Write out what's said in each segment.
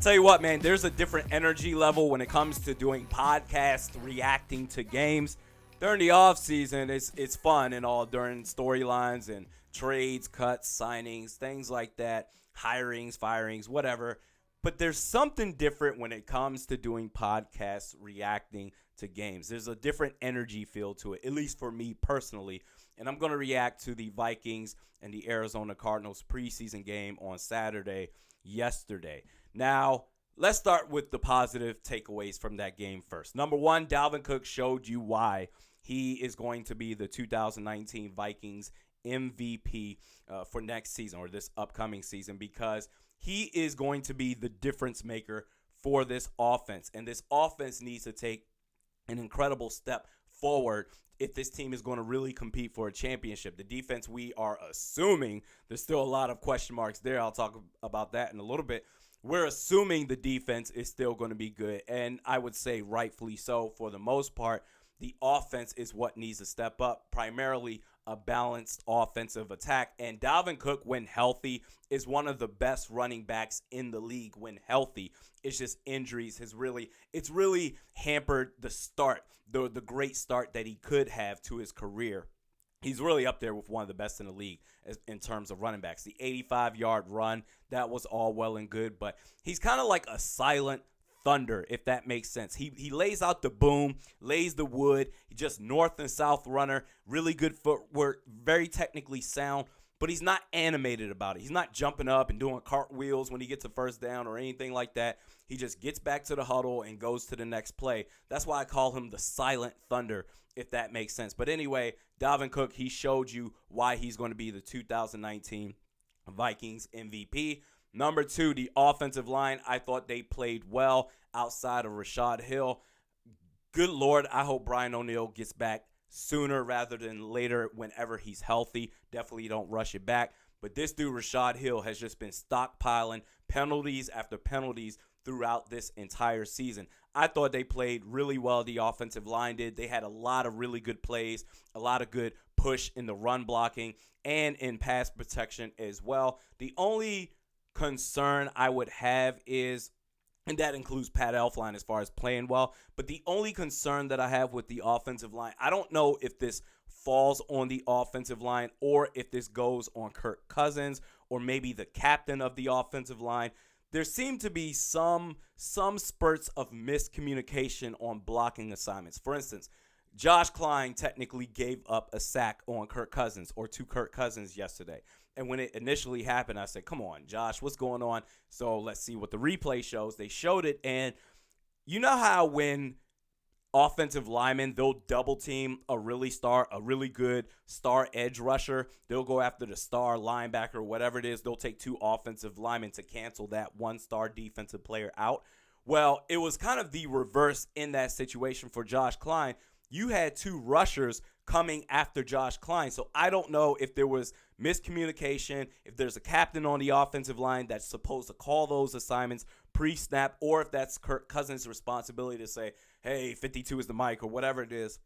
tell you what, man, there's a different energy level when it comes to doing podcasts, reacting to games. During the off season, it's fun and all during storylines and trades, cuts, signings, things like that, hirings, firings, whatever. But there's something different when it comes to doing podcasts, reacting to games. There's a different energy feel to it, at least for me personally. And I'm going to react to the Vikings and the Arizona Cardinals preseason game on Saturday, yesterday. Now, let's start with the positive takeaways from that game first. Number one, Dalvin Cook showed you why he is going to be the 2019 Vikings MVP for next season or this upcoming season, because he is going to be the difference maker for this offense. And this offense needs to take an incredible step forward if this team is going to really compete for a championship. The defense, we are assuming, there's still a lot of question marks there. I'll talk about that in a little bit. We're assuming the defense is still going to be good, and I would say rightfully so for the most part. The offense is what needs to step up, primarily a balanced offensive attack. And Dalvin Cook, when healthy, is one of the best running backs in the league when healthy. It's just injuries it's really hampered the start, the great start that he could have to his career. He's really up there with one of the best in the league in terms of running backs. The 85-yard run, that was all well and good, but he's kind of like a silent thunder, if that makes sense. He lays out the boom, lays the wood. He's just north and south runner, really good footwork, very technically sound, but he's not animated about it. He's not jumping up and doing cartwheels when he gets a first down or anything like that. He just gets back to the huddle and goes to the next play. That's why I call him the silent thunder, if that makes sense. But anyway, Dalvin Cook, he showed you why he's going to be the 2019 Vikings MVP. Number two, the offensive line. I thought they played well outside of Rashad Hill. Good Lord, I hope Brian O'Neill gets back sooner rather than later whenever he's healthy. Definitely don't rush it back. But this dude, Rashad Hill, has just been stockpiling penalties after penalties throughout this entire season. I thought they played really well, the offensive line did. They had a lot of really good plays, a lot of good push in the run blocking and in pass protection as well. The only concern I would have is, and that includes Pat Elflein as far as playing well, but the only concern that I have with the offensive line, I don't know if this falls on the offensive line or if this goes on Kirk Cousins or maybe the captain of the offensive line. There seem to be some spurts of miscommunication on blocking assignments. For instance, Josh Klein technically gave up a sack on Kirk Cousins or to Kirk Cousins yesterday. And when it initially happened, I said, come on, Josh, what's going on? So let's see what the replay shows. They showed it, and you know how when offensive linemen, they'll double team a really good star edge rusher. They'll go after the star linebacker, whatever it is. They'll take two offensive linemen to cancel that one-star defensive player out. Well, it was kind of the reverse in that situation for Josh Klein. You had two rushers coming after Josh Klein. So I don't know if there was miscommunication, if there's a captain on the offensive line that's supposed to call those assignments pre-snap, or if that's Kirk Cousins' responsibility to say, hey, 52 is the mic or whatever it is.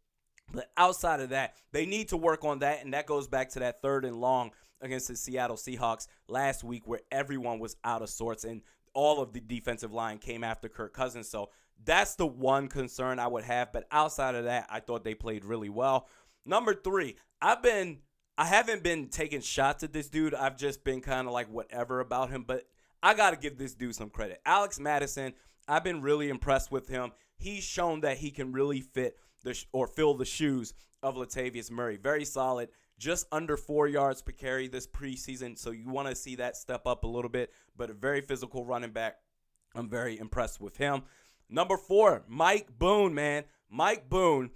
But outside of that, they need to work on that, and that goes back to that 3rd and long against the Seattle Seahawks last week where everyone was out of sorts and all of the defensive line came after Kirk Cousins. So that's the one concern I would have. But outside of that, I thought they played really well. Number 3, I haven't been taking shots at this dude. I've just been kind of like whatever about him. But I got to give this dude some credit. Alex Madison, I've been really impressed with him. He's shown that he can really fill the shoes of Latavius Murray. Very solid. Just under 4 yards per carry this preseason. So you want to see that step up a little bit. But a very physical running back. I'm very impressed with him. Number 4, Mike Boone, man. Mike Boone,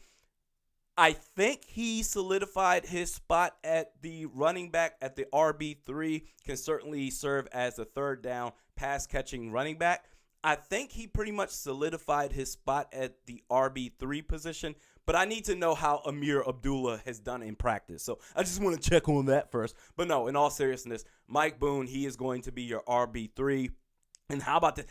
I think he solidified his spot at the running back at the RB3, can certainly serve as a third down pass-catching running back. I think he pretty much solidified his spot at the RB3 position, but I need to know how Amir Abdullah has done in practice. So I just want to check on that first. But no, in all seriousness, Mike Boone, he is going to be your RB3. And how about that?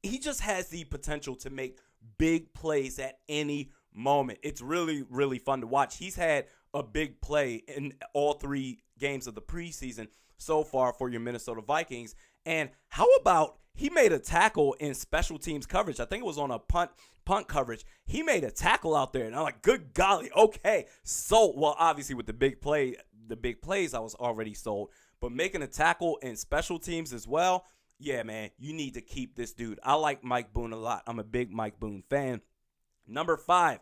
He just has the potential to make big plays at any moment. It's really, really fun to watch. He's had a big play in all 3 games of the preseason so far for your Minnesota Vikings. And how about he made a tackle in special teams coverage. I think it was on a punt coverage. He made a tackle out there, and I'm like, good golly, okay. So, well, obviously with the big plays, I was already sold. But making a tackle in special teams as well, yeah, man, you need to keep this dude. I like Mike Boone a lot. I'm a big Mike Boone fan. Number 5,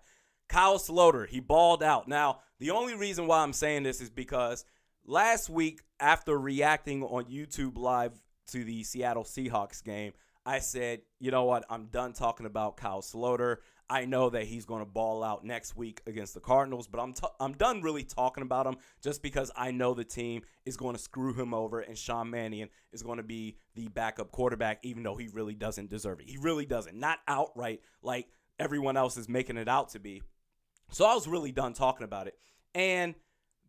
Kyle Sloter. He balled out. Now, the only reason why I'm saying this is because last week, after reacting on YouTube Live to the Seattle Seahawks game, I said, you know what, I'm done talking about Kyle Sloter. I know that he's going to ball out next week against the Cardinals, but I'm done really talking about him just because I know the team is going to screw him over and Sean Mannion is going to be the backup quarterback, even though he really doesn't deserve it. He really doesn't. Not outright like everyone else is making it out to be. So I was really done talking about it. And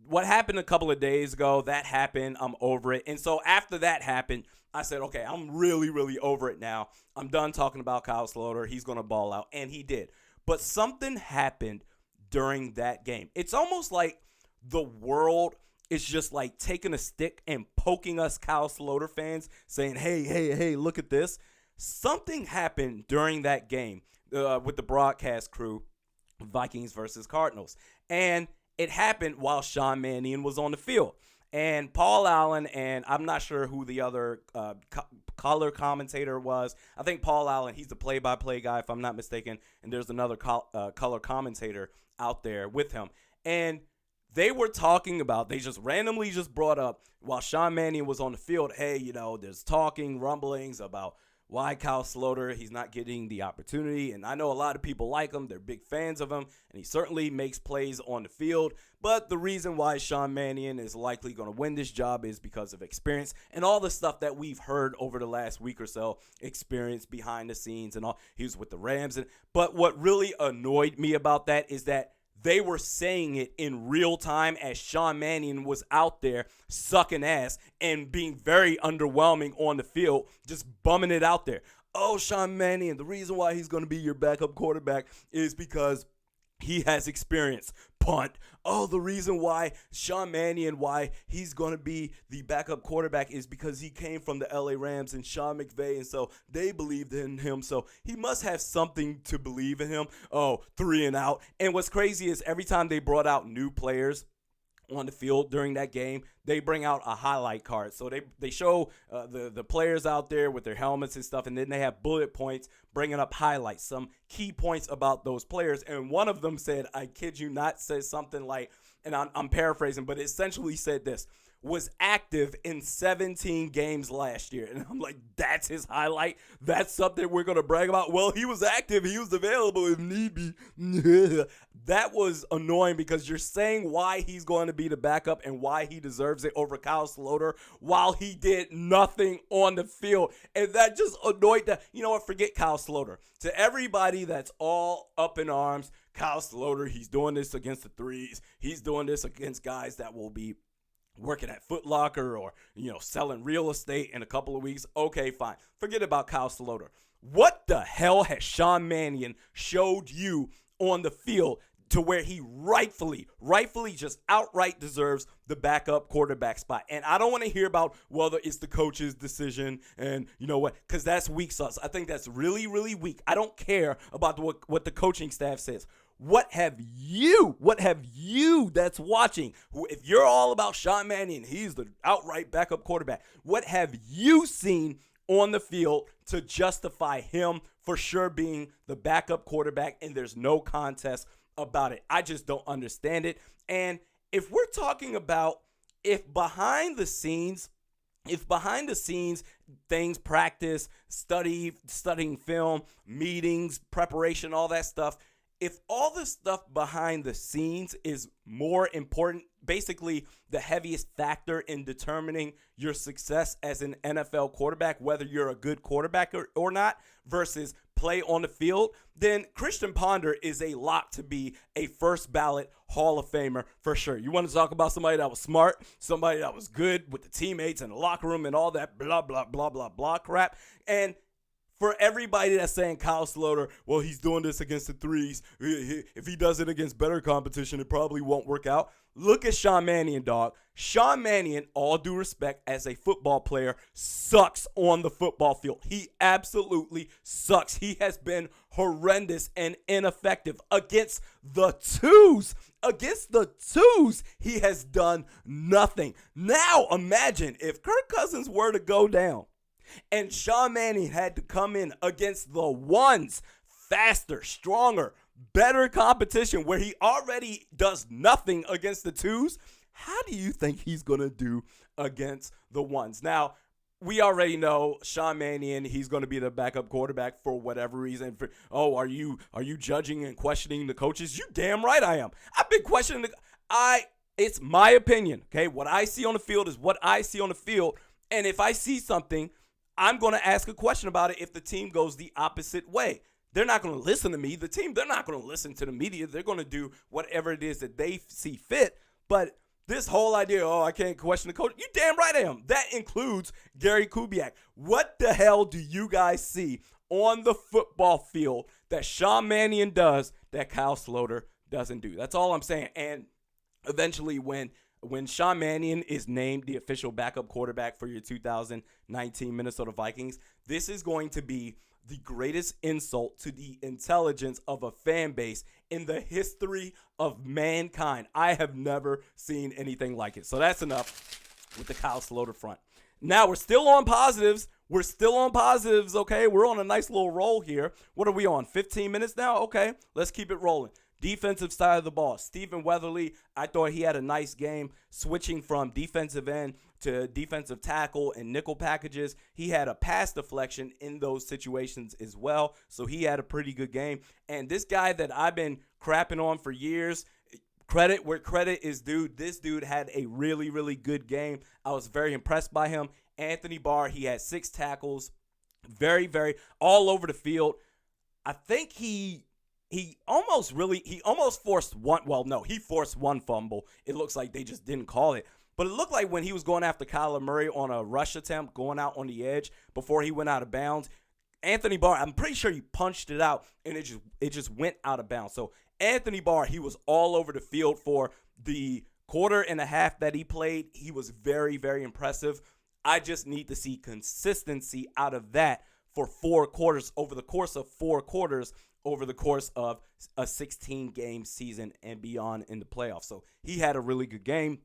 what happened a couple of days ago, that happened. I'm over it. And so after that happened, I said, okay, I'm really, really over it now. I'm done talking about Kyle Sloter. He's going to ball out. And he did. But something happened during that game. It's almost like the world is just like taking a stick and poking us Kyle Sloter fans, saying, hey, look at this. Something happened during that game with the broadcast crew, Vikings versus Cardinals. And it happened while Sean Mannion was on the field. And Paul Allen, and I'm not sure who the other color commentator was. I think Paul Allen, he's the play-by-play guy, if I'm not mistaken. And there's another color commentator out there with him. And they were talking about, they just randomly just brought up, while Sean Mannion was on the field, hey, you know, there's talking, rumblings about why Kyle Sloter, he's not getting the opportunity. And I know a lot of people like him. They're big fans of him. And he certainly makes plays on the field. But the reason why Sean Mannion is likely going to win this job is because of experience and all the stuff that we've heard over the last week or so. Experience behind the scenes and all. He was with the Rams. But what really annoyed me about that is that they were saying it in real time as Sean Mannion was out there sucking ass and being very underwhelming on the field, just bumming it out there. Oh, Sean Mannion, the reason why he's going to be your backup quarterback is because he has experience. Punt. Oh, the reason why Sean Mannion, why he's going to be the backup quarterback is because he came from the LA Rams and Sean McVay, and so they believed in him. So he must have something to believe in him. Oh, 3 and out. And what's crazy is every time they brought out new players on the field during that game, they bring out a highlight card. So they show the players out there with their helmets and stuff, and then they have bullet points bringing up highlights, some key points about those players. And one of them said, I kid you not, said something like, and I'm paraphrasing, but it essentially said this, was active in 17 games last year. And I'm like, that's his highlight? That's something we're going to brag about? Well, he was active. He was available if need be. That was annoying because you're saying why he's going to be the backup and why he deserves it over Kyle Sloter while he did nothing on the field. And that just annoyed that. You know what? Forget Kyle Sloter. To everybody that's all up in arms, Kyle Sloter, he's doing this against the threes. He's doing this against guys that will be working at Foot Locker or, you know, selling real estate in a couple of weeks. Okay, fine. Forget about Kyle Sloter. What the hell has Sean Mannion showed you on the field to where he rightfully just outright deserves the backup quarterback spot? And I don't want to hear about whether it's the coach's decision and you know what, because that's weak sauce. I think that's really, really weak. I don't care about what the coaching staff says. What have you that's watching, who, if you're all about Sean Mannion, he's the outright backup quarterback, what have you seen on the field to justify him for sure being the backup quarterback? And there's no contest about it. I just don't understand it. And if we're talking about if behind the scenes things, practice, studying film, meetings, preparation, all that stuff, if all the stuff behind the scenes is more important, basically the heaviest factor in determining your success as an NFL quarterback, whether you're a good quarterback or not, versus play on the field, then Christian Ponder is a lock to be a first ballot Hall of Famer for sure. You want to talk about somebody that was smart, somebody that was good with the teammates and the locker room and all that blah, blah, blah, blah, blah crap. And for everybody that's saying Kyle Sloter, well, he's doing this against the threes. If he does it against better competition, it probably won't work out. Look at Sean Mannion, dog. Sean Mannion, all due respect, as a football player, sucks on the football field. He absolutely sucks. He has been horrendous and ineffective against the twos. Against the twos, he has done nothing. Now imagine if Kirk Cousins were to go down and Sean Mannion had to come in against the ones, faster, stronger, better competition where he already does nothing against the twos. How do you think he's going to do against the ones? Now, we already know Sean Mannion, he's going to be the backup quarterback for whatever reason. Are you judging and questioning the coaches? You damn right I am. I've been questioning it's my opinion, okay? What I see on the field is what I see on the field, and if I see something, I'm going to ask a question about it if the team goes the opposite way. They're not going to listen to me. The team, they're not going to listen to the media. They're going to do whatever it is that they see fit. But this whole idea, I can't question the coach. You damn right I am. That includes Gary Kubiak. What the hell do you guys see on the football field that Sean Mannion does that Kyle Sloter doesn't do? That's all I'm saying. And eventually when Sean Mannion is named the official backup quarterback for your 2019 Minnesota Vikings, this is going to be the greatest insult to the intelligence of a fan base in the history of mankind. I have never seen anything like it. So that's enough with the Kyle Sloter front. Now we're still on positives. Okay? We're on a nice little roll here. What are we on? 15 minutes now? Okay, let's keep it rolling. Defensive side of the ball. Stephen Weatherly, I thought he had a nice game switching from defensive end to defensive tackle and nickel packages. He had a pass deflection in those situations as well, so he had a pretty good game. And this guy that I've been crapping on for years, credit where credit is due, this dude had a really, really good game. I was very impressed by him. Anthony Barr, he had 6 tackles, very, very all over the field. I think he almost forced one. Well, no, he forced one fumble. It looks like they just didn't call it. But it looked like when he was going after Kyler Murray on a rush attempt, going out on the edge before he went out of bounds, Anthony Barr, I'm pretty sure he punched it out, and it just went out of bounds. So Anthony Barr, he was all over the field for the quarter and a half that he played. He was very, very impressive. I just need to see consistency out of that for 4 quarters, over the course of 4 quarters, over the course of a 16-game season and beyond in the playoffs. So he had a really good game.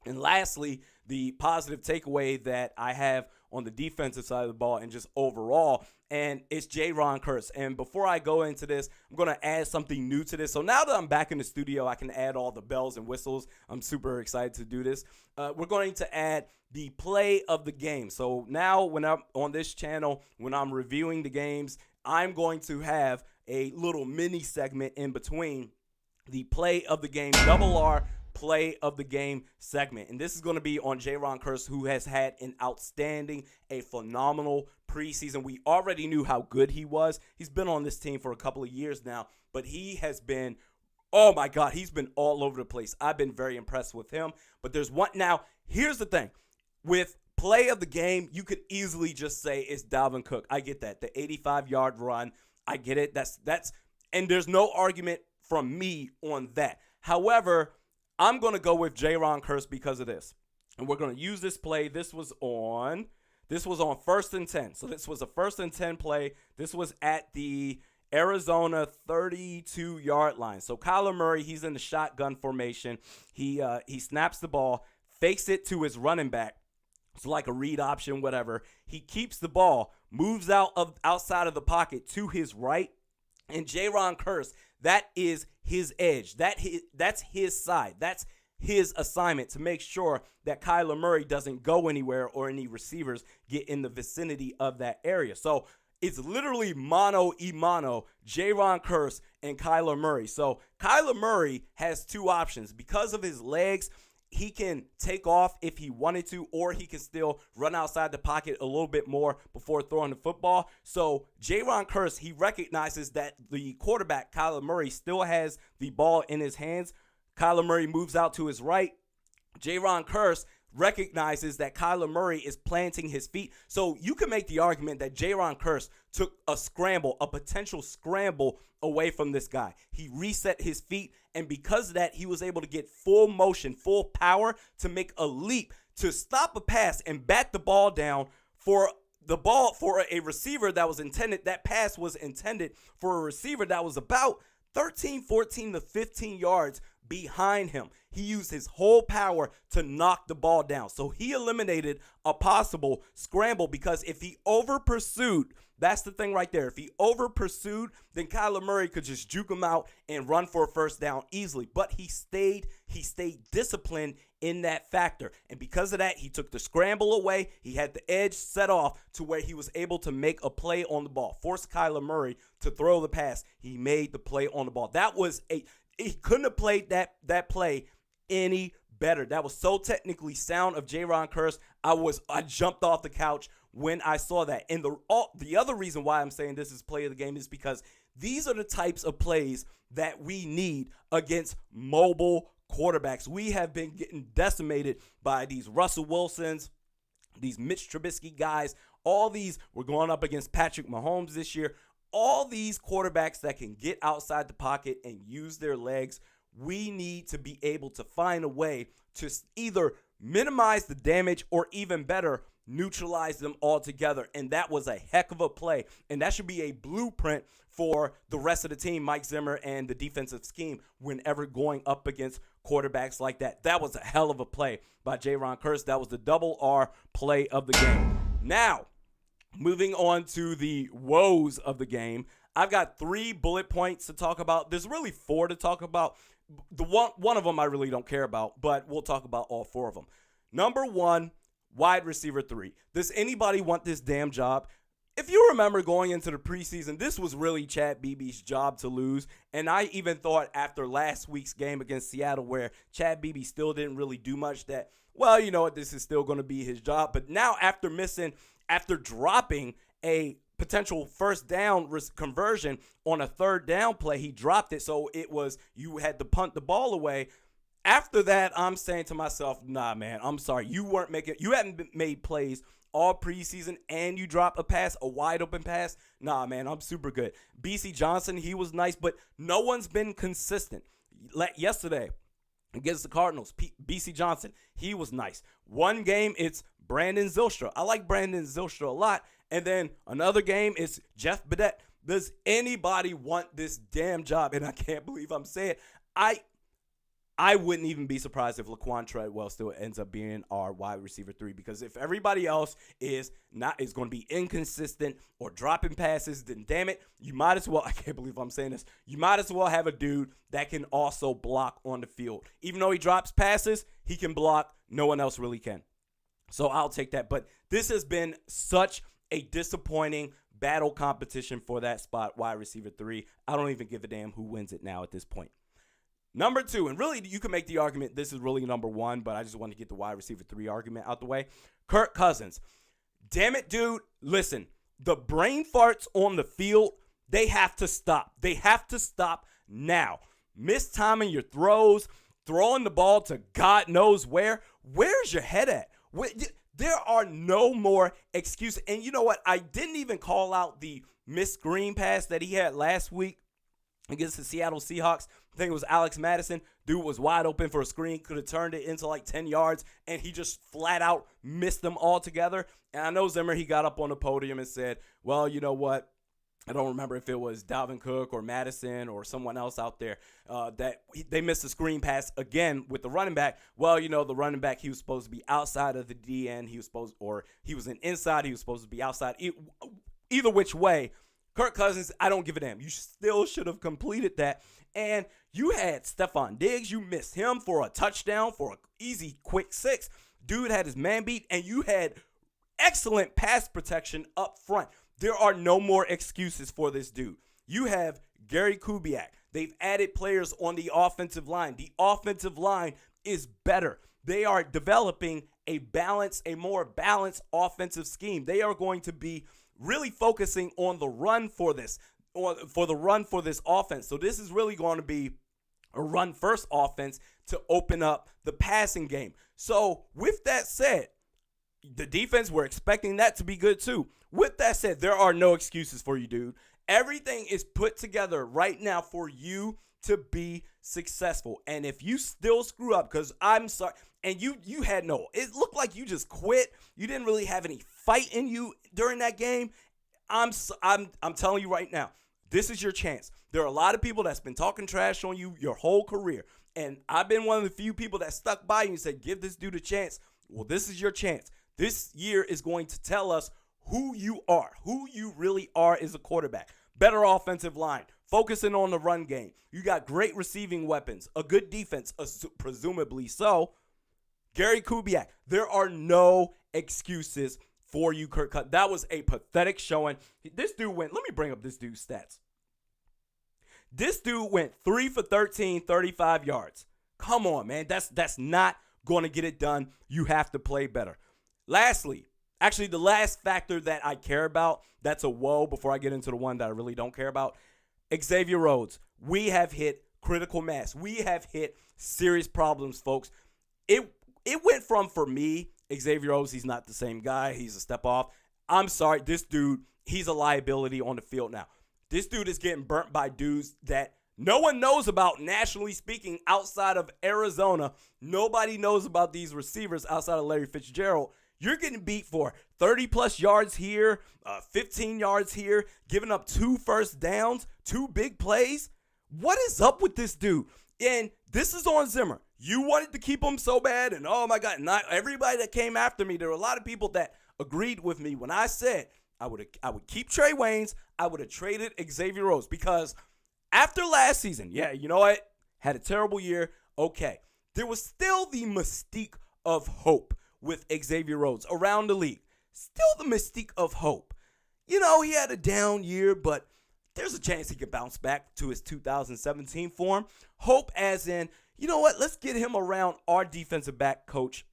And lastly, the positive takeaway that I have on the defensive side of the ball and just overall, and it's Jaron Kearse. And before I go into this, I'm going to add something new to this. So now that I'm back in the studio, I can add all the bells and whistles. I'm super excited to do this. We're going to add the play of the game. So now when I'm on this channel, when I'm reviewing the games, I'm going to have a little mini segment in between the play of the game, double R play of the game segment. And this is going to be on Jaron Kearse, who has had an outstanding, a phenomenal preseason. We already knew how good he was. He's been on this team for a couple of years now, but he has been, oh my God, he's been all over the place. I've been very impressed with him. But there's one, now, here's the thing. With play of the game, you could easily just say it's Dalvin Cook. I get that. The 85-yard run, I get it. That's and there's no argument from me on that. However, I'm going to go with Jaron Kearse because of this. And we're going to use this play. This was on 1st and 10. So this was a 1st and 10 play. This was at the Arizona 32-yard line. So Kyler Murray, he's in the shotgun formation. He snaps the ball, fakes it to his running back. It's like a read option, whatever. He keeps the ball, moves outside of the pocket to his right, and Jaron Kearse, that is his edge. That's his side. That's his assignment to make sure that Kyler Murray doesn't go anywhere or any receivers get in the vicinity of that area. So it's literally mano-a-mano, Jaron Kearse and Kyler Murray. So Kyler Murray has 2 options. Because of his legs, he can take off if he wanted to, or he can still run outside the pocket a little bit more before throwing the football. So Jaron Kearse, he recognizes that the quarterback, Kyler Murray, still has the ball in his hands. Kyler Murray moves out to his right. Jaron Kearse recognizes that Kyler Murray is planting his feet. So you can make the argument that Jaron Kearse took a potential scramble away from this guy. He reset his feet, and because of that, he was able to get full motion, full power to make a leap, to stop a pass and bat the ball down for a receiver that was intended. That pass was intended for a receiver that was about 13, 14 to 15 yards behind him. He used his whole power to knock the ball down. So he eliminated a possible scramble, because if he over pursued, that's the thing right there. If he over pursued, then Kyler Murray could just juke him out and run for a first down easily. But he stayed disciplined in that factor. And because of that, he took the scramble away. He had the edge set off to where he was able to make a play on the ball, forced Kyler Murray to throw the pass. He made the play on the ball. He couldn't have played that play any better. That was so technically sound of Jaron Kearse. I jumped off the couch when I saw that. And the other reason why I'm saying this is play of the game is because these are the types of plays that we need against mobile quarterbacks. We have been getting decimated by these Russell Wilsons, these Mitch Trubisky guys. All these, we're going up against Patrick Mahomes this year. All these quarterbacks that can get outside the pocket and use their legs, we need to be able to find a way to either minimize the damage or, even better, neutralize them altogether. And that was a heck of a play. And that should be a blueprint for the rest of the team, Mike Zimmer and the defensive scheme, whenever going up against quarterbacks like that. That was a hell of a play by Jaron Kearse. That was the double R play of the game. Now, moving on to the woes of the game, I've got 3 bullet points to talk about. There's really 4 to talk about. The one of them I really don't care about, but we'll talk about all 4 of them. Number 1, wide receiver 3. Does anybody want this damn job? If you remember going into the preseason, this was really Chad Beebe's job to lose. And I even thought after last week's game against Seattle, where Chad Beebe still didn't really do much, that, well, you know what, this is still going to be his job. But now after dropping a potential first down conversion on a third down play, he dropped it. So you had to punt the ball away. After that, I'm saying to myself, nah, man, I'm sorry. You hadn't made plays all preseason, and you drop a wide open pass. Nah, man, I'm super good. BC Johnson, he was nice, but no one's been consistent. Yesterday against the Cardinals, BC Johnson, he was nice. One game, it's Brandon Zylstra. I like Brandon Zylstra a lot. And then another game, it's Jeff Badette. Does anybody want this damn job? And I can't believe I'm saying it. I wouldn't even be surprised if Laquan Treadwell still ends up being our wide receiver 3, because if everybody else is going to be inconsistent or dropping passes, then damn it, you might as well, I can't believe I'm saying this, you might as well have a dude that can also block on the field. Even though he drops passes, he can block. No one else really can. So I'll take that. But this has been such a disappointing battle competition for that spot, wide receiver 3. I don't even give a damn who wins it now at this point. Number 2, and really you can make the argument this is really number 1, but I just want to get the wide receiver 3 argument out the way. Kirk Cousins. Damn it, dude. Listen, the brain farts on the field, they have to stop. They have to stop now. Mistiming your throws, throwing the ball to God knows where. Where's your head at? There are no more excuses. And you know what? I didn't even call out the missed screen pass that he had last week against the Seattle Seahawks. I think it was Alex Madison. Dude was wide open for a screen, could have turned it into like 10 yards, and he just flat out missed them altogether. And I know Zimmer, he got up on the podium and said, well, you know what? I don't remember if it was Dalvin Cook or Madison or someone else out there that they missed a screen pass again with the running back. Well, you know, the running back, he was supposed to be outside of the DN. He was an inside. He was supposed to be outside. Either which way, Kirk Cousins, I don't give a damn. You still should have completed that. And you had Stephon Diggs. You missed him for a touchdown, for an easy, quick 6. Dude had his man beat, and you had excellent pass protection up front. There are no more excuses for this dude. You have Gary Kubiak. They've added players on the offensive line. The offensive line is better. They are developing a more balanced offensive scheme. They are going to be really focusing on the run for this, or for the run for this offense. So this is really going to be a run-first offense to open up the passing game. So with that said, the defense, we're expecting that to be good too. With that said, there are no excuses for you, dude. Everything is put together right now for you to be successful. And if you still screw up, because I'm sorry, and you had it looked like you just quit. You didn't really have any fight in you during that game. I'm telling you right now, this is your chance. There are a lot of people that's been talking trash on you your whole career. And I've been one of the few people that stuck by you and said, give this dude a chance. Well, this is your chance. This year is going to tell us who you are, who you really are as a quarterback. Better offensive line, focusing on the run game. You got great receiving weapons, a good defense, presumably so. Gary Kubiak, there are no excuses for you, Kirk Cousins. That was a pathetic showing. This dude went, let me bring up this dude's stats. This dude went 3 for 13, 35 yards. Come on, man. That's not going to get it done. You have to play better. Lastly, actually the last factor that I care about, that's a woe before I get into the one that I really don't care about, Xavier Rhodes. We have hit critical mass. We have hit serious problems, folks. It went from, for me, Xavier Rhodes, he's not the same guy. He's a step off. I'm sorry, this dude, he's a liability on the field now. This dude is getting burnt by dudes that no one knows about, nationally speaking, outside of Arizona. Nobody knows about these receivers outside of Larry Fitzgerald. You're getting beat for 30-plus yards here, 15 yards here, giving up 2 first downs, 2 big plays. What is up with this dude? And this is on Zimmer. You wanted to keep him so bad, and oh my God, not everybody that came after me, there were a lot of people that agreed with me when I said I would keep Trey Waynes, I would have traded Xavier Rhodes, because after last season, yeah, you know what? Had a terrible year. Okay. There was still the mystique of hope with Xavier Rhodes around the league. Still the mystique of hope. You know, he had a down year, but there's a chance he could bounce back to his 2017 form. Hope as in, you know what? Let's get him around our defensive back coach.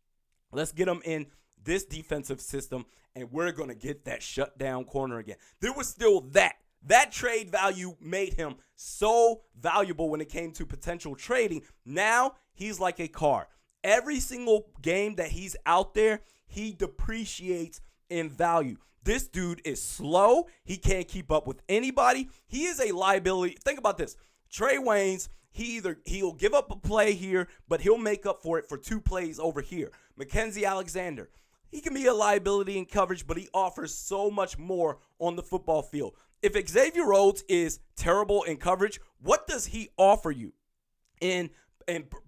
Let's get him in this defensive system, and we're going to get that shutdown corner again. There was still that. That trade value made him so valuable when it came to potential trading. Now, he's like a car. Every single game that he's out there, he depreciates in value. This dude is slow. He can't keep up with anybody. He is a liability. Think about this. Trey Waynes, he'll give up a play here, but he'll make up for it for 2 plays over here. Mackenzie Alexander, he can be a liability in coverage, but he offers so much more on the football field. If Xavier Rhodes is terrible in coverage, what does he offer you? In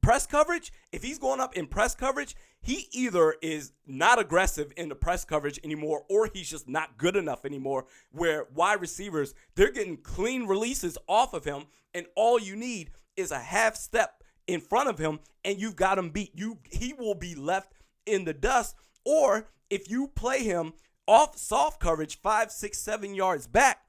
press coverage, if he's going up in press coverage, he either is not aggressive in the press coverage anymore, or he's just not good enough anymore, where wide receivers, they're getting clean releases off of him, and all you need is a half step in front of him, and you've got him beat. He will be left in the dust. Or if you play him off soft coverage 5, 6, 7 yards back,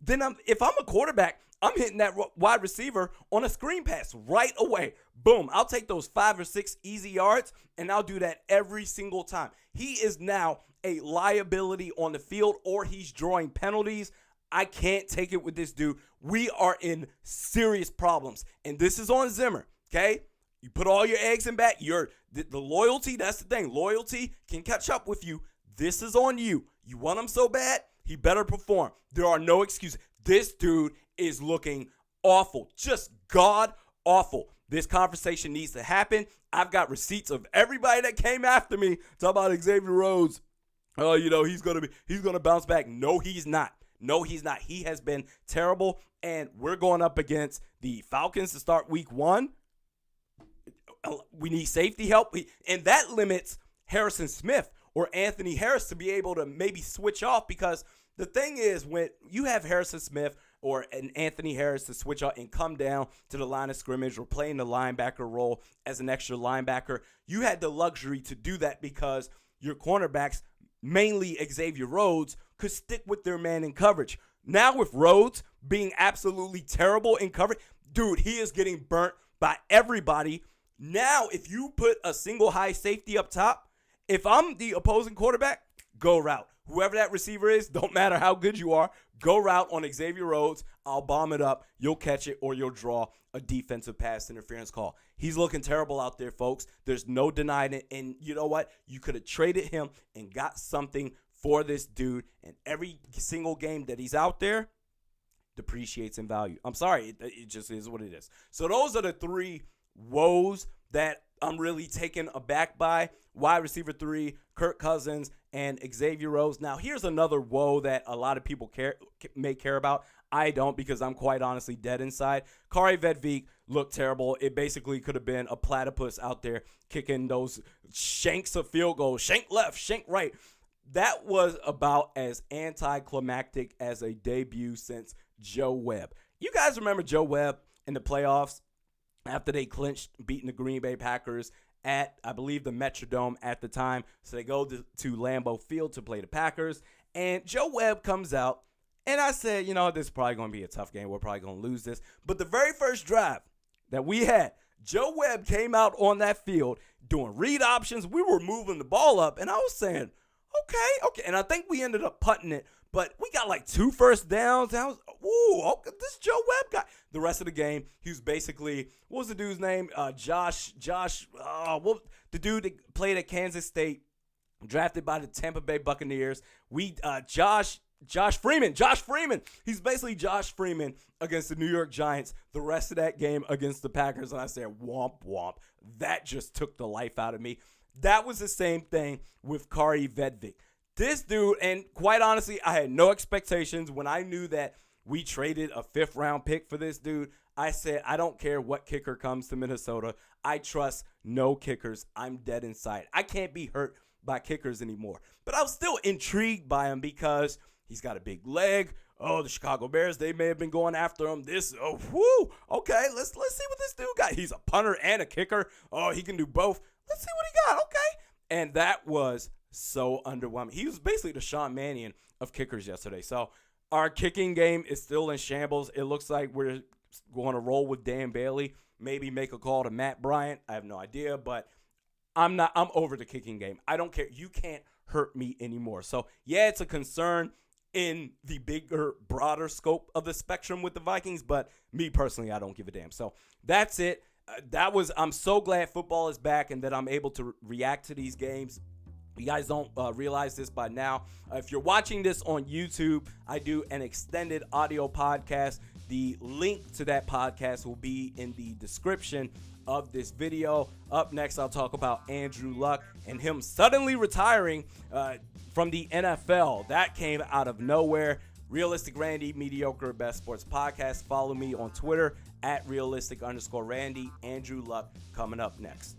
then if I'm a quarterback, I'm hitting that wide receiver on a screen pass right away. Boom. I'll take those 5 or 6 easy yards, and I'll do that every single time. He is now a liability on the field, or he's drawing penalties. I can't take it with this dude. We are in serious problems, and this is on Zimmer, okay? You put all your eggs in bat. The loyalty, that's the thing. Loyalty can catch up with you. This is on you. You want him so bad, he better perform. There are no excuses. This dude is looking awful, just god awful. This conversation needs to happen. I've got receipts of everybody that came after me talking about Xavier Rhodes. Oh, you know, he's gonna bounce back. No, he's not. No, he's not. He has been terrible, and we're going up against the Falcons to start week 1. We need safety help, and that limits Harrison Smith or Anthony Harris to be able to maybe switch off, because the thing is, when you have Harrison Smith or an Anthony Harris to switch off and come down to the line of scrimmage or playing the linebacker role as an extra linebacker, you had the luxury to do that because your cornerbacks, mainly Xavier Rhodes, could stick with their man in coverage. Now with Rhodes being absolutely terrible in coverage, dude, he is getting burnt by everybody. Now, if you put a single high safety up top, if I'm the opposing quarterback, go route. whoever that receiver is, don't matter how good you are, go route on Xavier Rhodes. I'll bomb it up. You'll catch it or you'll draw a defensive pass interference call. He's looking terrible out there, folks. There's no denying it. And you know what? You could have traded him and got something for this dude. And every single game that he's out there depreciates in value. I'm sorry. It just is what it is. So those are the three woes that I'm really taken aback by. Wide receiver 3, Kirk Cousins, and Xavier Rhodes. Now, here's another woe that a lot of people may care about. I don't, because I'm quite honestly dead inside. Kari Vedvik looked terrible. It basically could have been a platypus out there kicking those shanks of field goals. Shank left, shank right. That was about as anticlimactic as a debut since Joe Webb. You guys remember Joe Webb in the playoffs after they clinched, beating the Green Bay Packers at, I believe, the Metrodome at the time. So they go to Lambeau Field to play the Packers. And Joe Webb comes out. And I said, you know, this is probably going to be a tough game. We're probably going to lose this. But the very first drive that we had, Joe Webb came out on that field doing read options. We were moving the ball up. And I was saying, okay. And I think we ended up putting it. But we got like 2 first downs. And I was, okay, this Joe Webb guy. The rest of the game, he was basically, what was the dude's name? The dude that played at Kansas State, drafted by the Tampa Bay Buccaneers. Josh Freeman. He's basically Josh Freeman against the New York Giants the rest of that game against the Packers. And I said, womp, womp. That just took the life out of me. That was the same thing with Kari Vedvik. This dude, and quite honestly, I had no expectations when I knew that we traded a 5th-round pick for this dude. I said, I don't care what kicker comes to Minnesota. I trust no kickers. I'm dead inside. I can't be hurt by kickers anymore. But I was still intrigued by him because he's got a big leg. Oh, the Chicago Bears, they may have been going after him. Okay, let's see what this dude got. He's a punter and a kicker. Oh, he can do both. Let's see what he got, okay? And that was so underwhelming. He was basically the Sean Mannion of kickers yesterday. So our kicking game is still in shambles. It looks like we're going to roll with Dan Bailey, maybe make a call to Matt Bryant. I have no idea, but I'm over the kicking game. I don't care. You can't hurt me anymore. So, yeah, it's a concern in the bigger, broader scope of the spectrum with the Vikings, but me personally, I don't give a damn. So that's it. I'm so glad football is back and that I'm able to react to these games. You guys don't realize this by now. If you're watching this on YouTube, I do an extended audio podcast. The link to that podcast will be in the description of this video. Up next, I'll talk about Andrew Luck and him suddenly retiring from the NFL. That came out of nowhere. Realistic Randy, Mediokr Best Sports Podcast. Follow me on Twitter at realistic_Randy. Andrew Luck coming up next.